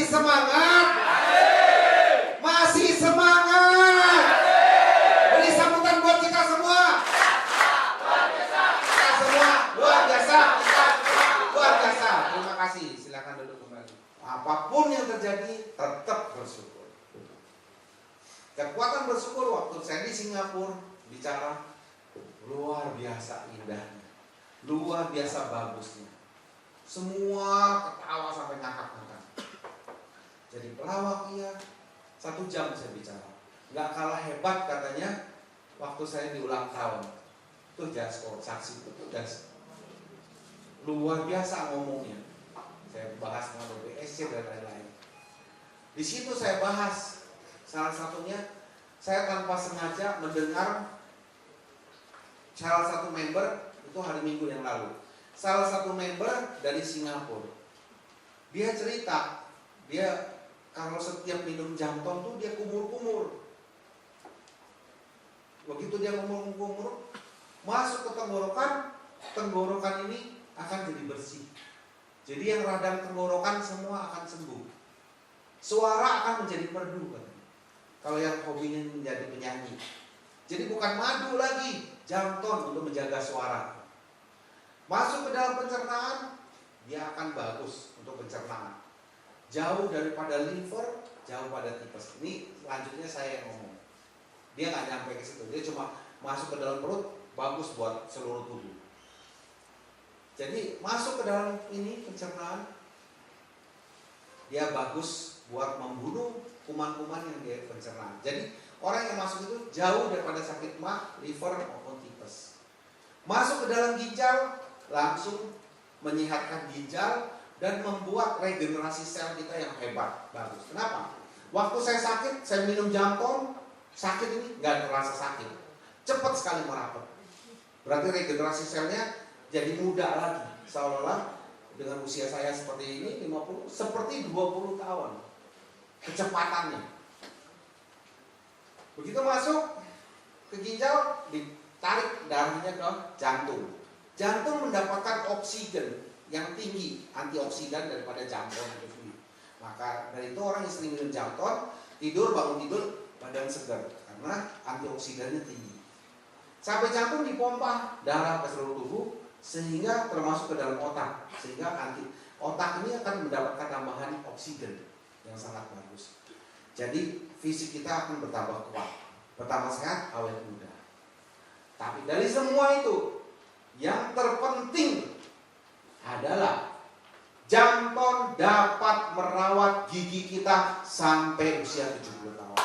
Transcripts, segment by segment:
Masih semangat? Masih semangat? Beri sambutan buat kita semua. Kita semua luar biasa. Luar biasa. Terima kasih. Silakan duduk kembali. Apapun yang terjadi, tetap bersyukur. Kekuatan bersyukur waktu saya di Singapura bicara luar biasa indahnya, luar biasa bagusnya. Semua ketawa sampai ngakak-ngakak. Jadi pelawak iya, 1 jam saya bicara. Nggak kalah hebat katanya waktu saya di ulang tahun. Itu Jasko, saksi itu Jasko. Luar biasa ngomongnya. Saya bahas dengan BPSC dan lain-lain. Di situ saya bahas salah satunya, saya tanpa sengaja mendengar salah satu member itu hari Minggu yang lalu. Salah satu member dari Singapura. Dia cerita, dia kalau setiap minum Jamton tuh dia kumur-kumur. Begitu dia kumur-kumur, masuk ke tenggorokan, tenggorokan ini akan jadi bersih. Jadi yang radang tenggorokan semua akan sembuh. Suara akan menjadi merdu katanya. Kalau yang hobinya menjadi penyanyi. Jadi bukan madu lagi, Jamton untuk menjaga suara. Masuk ke dalam pencernaan, dia akan bagus untuk pencernaan. Jauh daripada liver, jauh pada tipes. Ini selanjutnya saya yang ngomong. Dia nggak nyampe ke situ, dia cuma masuk ke dalam perut, bagus buat seluruh tubuh. Jadi masuk ke dalam ini pencernaan, dia bagus buat membunuh kuman-kuman yang di pencernaan. Jadi orang yang masuk itu jauh daripada sakit mah, liver maupun tipes. Masuk ke dalam ginjal, langsung menyehatkan ginjal dan membuat regenerasi sel kita yang hebat, bagus. Kenapa? Waktu saya sakit, saya minum Jamton, sakit ini nggak terasa sakit, cepat sekali merapat. Berarti regenerasi selnya jadi muda lagi, seolah-olah dengan usia saya seperti ini 50, seperti 20 tahun kecepatannya. Begitu masuk ke ginjal, ditarik darahnya ke jantung. Jantung mendapatkan oksigen yang tinggi, antioksidan daripada Jamton itu sendiri. Maka dari itu orang yang sering minum Jamton, tidur, bangun tidur, badan segar karena antioksidannya tinggi. Sampai jantung dipompa darah ke seluruh tubuh sehingga termasuk ke dalam otak, sehingga otak ini akan mendapatkan tambahan oksigen yang sangat bagus. Jadi fisik kita akan bertambah kuat, bertambah sehat, awet muda. Tapi dari semua itu, yang terpenting adalah Jamton dapat merawat gigi kita sampai usia 70 tahun.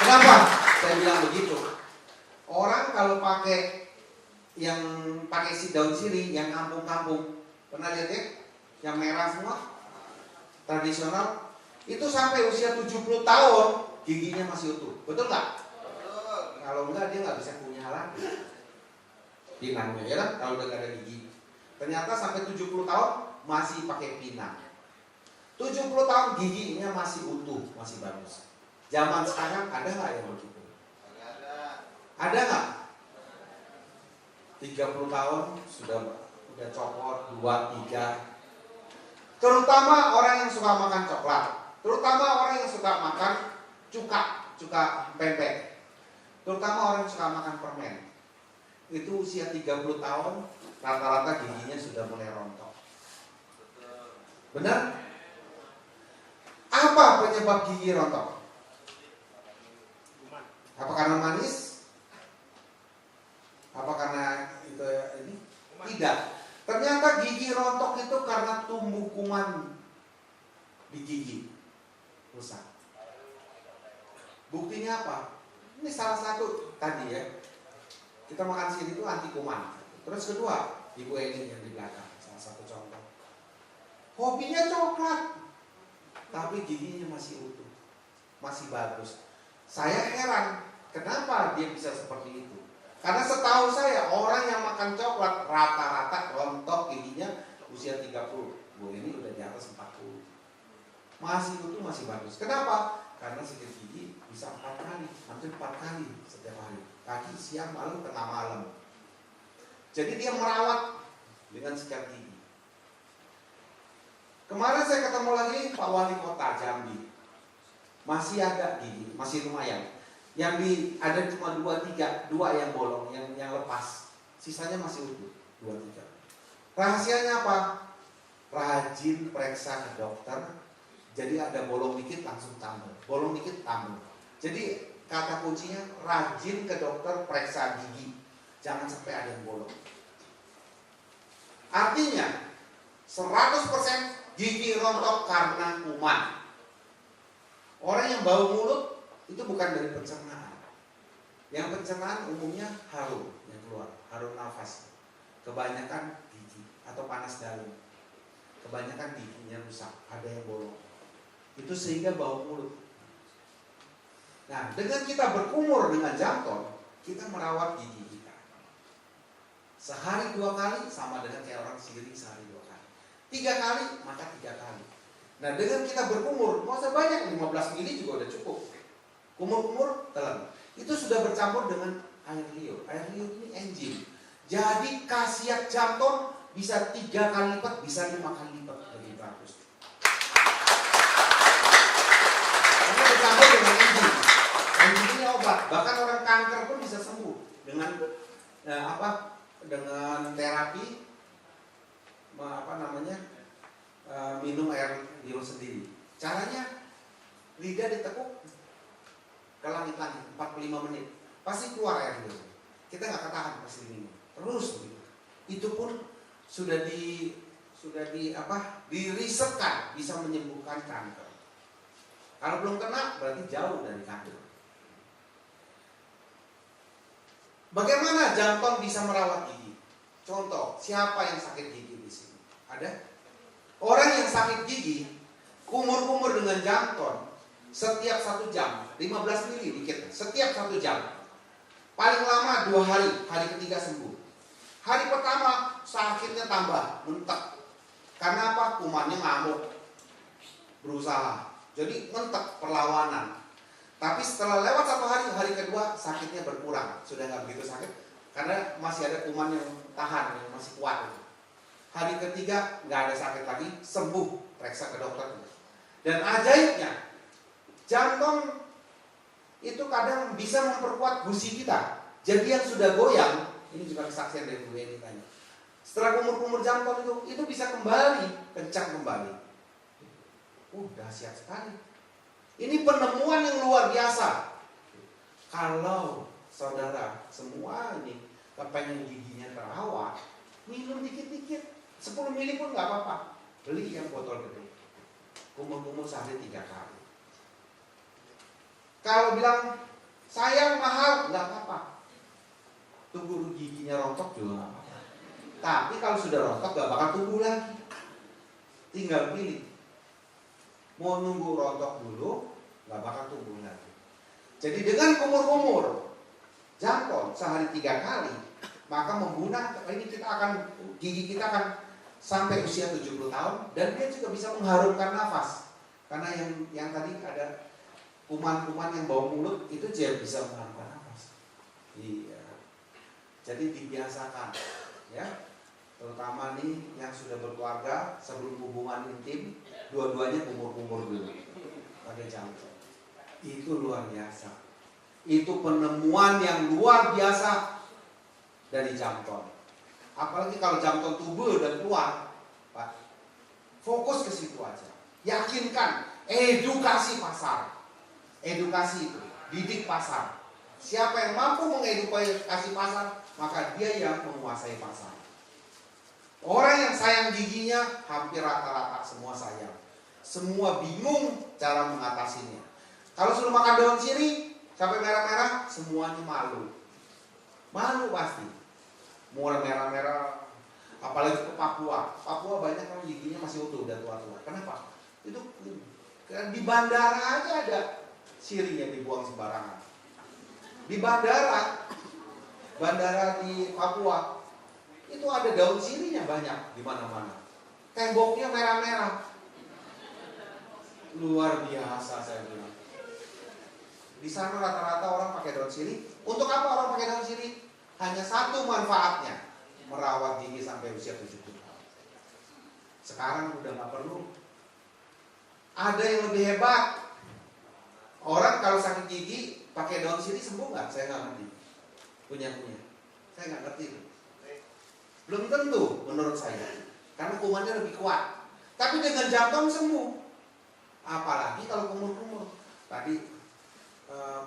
Kenapa saya bilang begitu? Orang kalau pakai yang pakai daun sirih yang kampung-kampung, pernah lihat ya? Yang merah semua, tradisional, itu sampai usia 70 tahun giginya masih utuh, betul nggak? Betul. Kalau enggak dia nggak bisa punya lagi. Pinangnya ya kan, kalau udah nggak ada gigi. Ternyata sampai 70 tahun masih pakai pinang. 70 tahun giginya masih utuh, masih bagus. Zaman sekarang ada nggak yang begitu? Ada nggak? 30 tahun sudah copot 2, 3. Terutama orang yang suka makan coklat, terutama orang yang suka makan cuka pempek, terutama orang yang suka makan permen. Itu usia 30 tahun rata-rata giginya sudah mulai rontok. Benar? Apa penyebab gigi rontok? Apa karena manis? Apa karena itu ini? Tidak. Ternyata gigi rontok itu karena tumbuh kuman di gigi rusak. Buktinya apa? Ini salah satu tadi ya. Kita makan sini itu anti kuman. Terus kedua, Ibu Eni yang di belakang, salah satu contoh. Hobinya coklat, tapi giginya masih utuh, masih bagus. Saya heran, kenapa dia bisa seperti itu? Karena setahu saya orang yang makan coklat rata-rata rontok giginya usia 30. Bu ini udah di atas 40. Masih utuh, masih bagus. Kenapa? Karena sikat gigi bisa 4 kali, hampir 4 kali setiap hari. Pagi, siang, malam, tengah malam. Jadi dia merawat dengan sikat gigi. Kemarin saya ketemu lagi Pak Wali Kota Jambi. Masih ada gigi, masih lumayan. Yang ada cuma 2-3, 2 yang bolong, yang lepas. Sisanya masih utuh, 2-3. Rahasianya apa? Rajin periksa ke dokter. Jadi ada bolong dikit langsung tambah, bolong dikit tambah. Jadi kata kuncinya rajin ke dokter periksa gigi. Jangan sampai ada yang bolong. Artinya 100% gigi rontok karena kuman. Orang yang bau mulut itu bukan dari pencernaan. Yang pencernaan umumnya harum yang keluar, harum nafas. Kebanyakan gigi atau panas dalam. Kebanyakan giginya rusak, ada yang bolong. Itu sehingga bau mulut. Nah, dengan kita berkumur dengan Jamton, kita merawat gigi kita. Sehari 2 kali sama dengan kayak orang sendiri sehari 2 kali. 3 kali, maka 3 kali. Nah, dengan kita berkumur, nggak usah banyak, 15 mili juga udah cukup. Kumur-kumur, telan. Itu sudah bercampur dengan air liur. Air liur ini enzim. Jadi khasiat Jamton bisa 3 kali lipat, bisa 5 kali lipat lebih bagus. Karena bercampur dengan enzim. Enzim ini obat. Bahkan orang kanker pun bisa sembuh dengan dengan terapi minum air liur sendiri. Caranya lidah ditekuk ke langit-langit 45 menit. Pasti keluar air liur. Kita nggak ketahan pasti minum. Terus begitu. Itu pun sudah dirisetkan bisa menyembuhkan kanker. Kalau belum kena berarti jauh dari kanker. Bagaimana Jamton bisa merawat gigi? Contoh, siapa yang sakit gigi di sini? Ada? Orang yang sakit gigi kumur-kumur dengan Jamton setiap 1 jam, 15 mili dikit, setiap 1 jam. Paling lama 2 hari, hari ketiga sembuh. Hari pertama sakitnya tambah, mentek. Karena apa? Kumannya ngamuk, berusaha. Jadi mentek, perlawanan. Tapi setelah lewat 1 hari, hari kedua sakitnya berkurang. Sudah nggak begitu sakit, karena masih ada kuman yang tahan, yang masih kuat. Hari ketiga nggak ada sakit lagi, sembuh, periksa ke dokter. Dan ajaibnya, Jamton itu kadang bisa memperkuat gusi kita. Jadi yang sudah goyang, ini juga kesaksian dari Bu Eni tanya. Setelah kumur-kumur Jamton itu bisa kembali, kencang kembali. Dahsyat sekali. Ini penemuan yang luar biasa. Kalau saudara semua ini kepengen giginya terawat, minum dikit-dikit, 10 mili pun nggak apa-apa. Beli yang botol gede. Kumur-kumur sehari 3 kali. Kalau bilang sayang mahal, nggak apa-apa. Tunggu giginya rontok juga nggak apa-apa. Tapi kalau sudah rontok nggak bakal tumbuh lagi. Tinggal pilih. Mau nunggu rontok dulu, nggak bakal tumbuh lagi. Jadi dengan kumur-kumur Jamton sehari 3 kali, maka gigi kita akan sampai usia 70 tahun, dan dia juga bisa mengharumkan nafas. Karena yang tadi ada kuman-kuman yang bau mulut itu dia bisa mengharumkan nafas. Iya. Jadi dibiasakan, ya. Terutama nih yang sudah berkeluarga, sebelum hubungan intim, dua-duanya kumur-kumur dulu pakai Jamton. Itu luar biasa. Itu penemuan yang luar biasa dari Jamton. Apalagi kalau Jamton tubuh dan keluar, Pak, fokus ke situ aja. Yakinkan, edukasi pasar. Edukasi itu, didik pasar. Siapa yang mampu mengedukasi pasar, maka dia yang menguasai pasar. Orang yang sayang giginya hampir rata-rata semua sayang. Semua bingung cara mengatasinya. Kalau sudah makan daun sirih sampai merah-merah, semuanya malu. Malu pasti. Mau merah-merah, apalagi ke Papua. Papua banyak kan giginya masih utuh, udah tua-tua. Kenapa? Itu di bandara aja ada sirihnya dibuang sembarangan. Di bandara di Papua itu ada daun sirihnya banyak di mana-mana. Temboknya merah-merah. Luar biasa saya bilang. Di sana rata-rata orang pakai daun sirih. Untuk apa orang pakai daun sirih? Hanya satu manfaatnya, merawat gigi sampai usia 70 tahun. Sekarang udah nggak perlu. Ada yang lebih hebat. Orang kalau sakit gigi pakai daun sirih sembuh nggak? Saya nggak ngerti. Punya. Saya nggak ngerti itu. Belum tentu menurut saya. Karena kumannya lebih kuat. Tapi dengan jantung sembuh. Apalagi kalau kumur-kumur. Tadi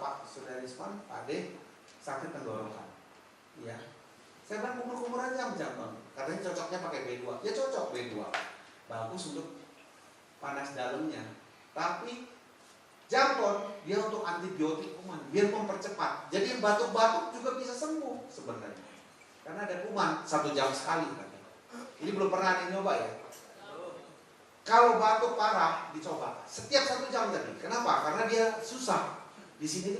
Pak Sudarisman, Pak D sakit tenggorokan. Ya. Saya bilang kumur-kumur aja jantung. Katanya cocoknya pakai B2. Ya cocok B2. Bagus untuk panas dalamnya. Tapi jantung dia untuk antibiotik kuman, biar mempercepat. Jadi batuk-batuk juga bisa sembuh sebenarnya. Karena ada kuman 1 jam sekali kan. Ini belum pernah ada yang nyoba ya. Kalau batuk parah dicoba setiap 1 jam tadi. Kenapa? Karena dia susah. Di sini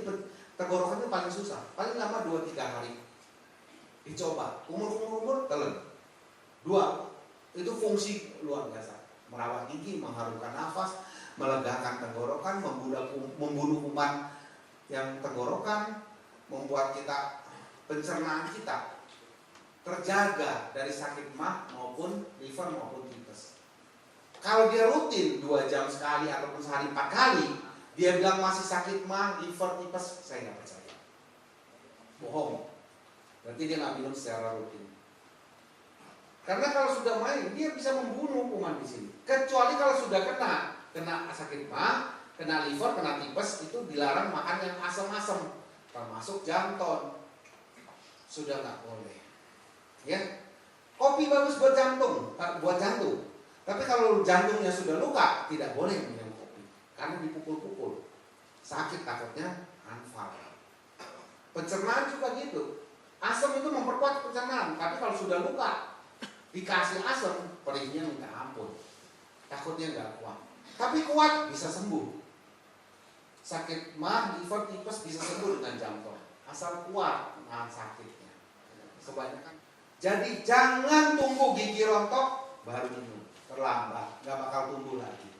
tenggorokannya paling susah. Paling lama 2-3 hari. Dicoba. Umur telan. 2. Itu fungsi luar biasa. Merawat gigi, mengharumkan nafas, melegakan tenggorokan, membunuh kuman yang tenggorokan, membuat kita pencernaan kita terjaga dari sakit mah maupun liver maupun tipes. Kalau dia rutin 2 jam sekali ataupun sehari 4 kali, dia bilang masih sakit mah, liver, tipes, saya nggak percaya. Bohong. Berarti dia nggak minum secara rutin. Karena kalau sudah main, dia bisa membunuh kuman di sini. Kecuali kalau sudah kena sakit mah, kena liver, kena tipes, itu dilarang makan yang asam-asam, termasuk jantung. Sudah nggak boleh. Ya, kopi bagus buat jantung. Tapi kalau jantungnya sudah luka, tidak boleh minum kopi, karena dipukul-pukul, sakit takutnya anfal. Pencernaan juga gitu. Asam itu memperkuat pencernaan, tapi kalau sudah luka, dikasih asam, perihnya minta ampun. Takutnya nggak kuat. Tapi kuat bisa sembuh. Sakit mah, liver, tipes bisa sembuh dengan jantung. Asal kuat nahan sakitnya. Kebanyakan. Jadi jangan tunggu gigi rontok baru minum. Terlambat, nggak bakal tumbuh lagi.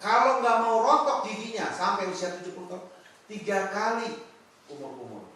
Kalau nggak mau rontok giginya sampai usia 70 tahun, 3 kali kumur-kumur.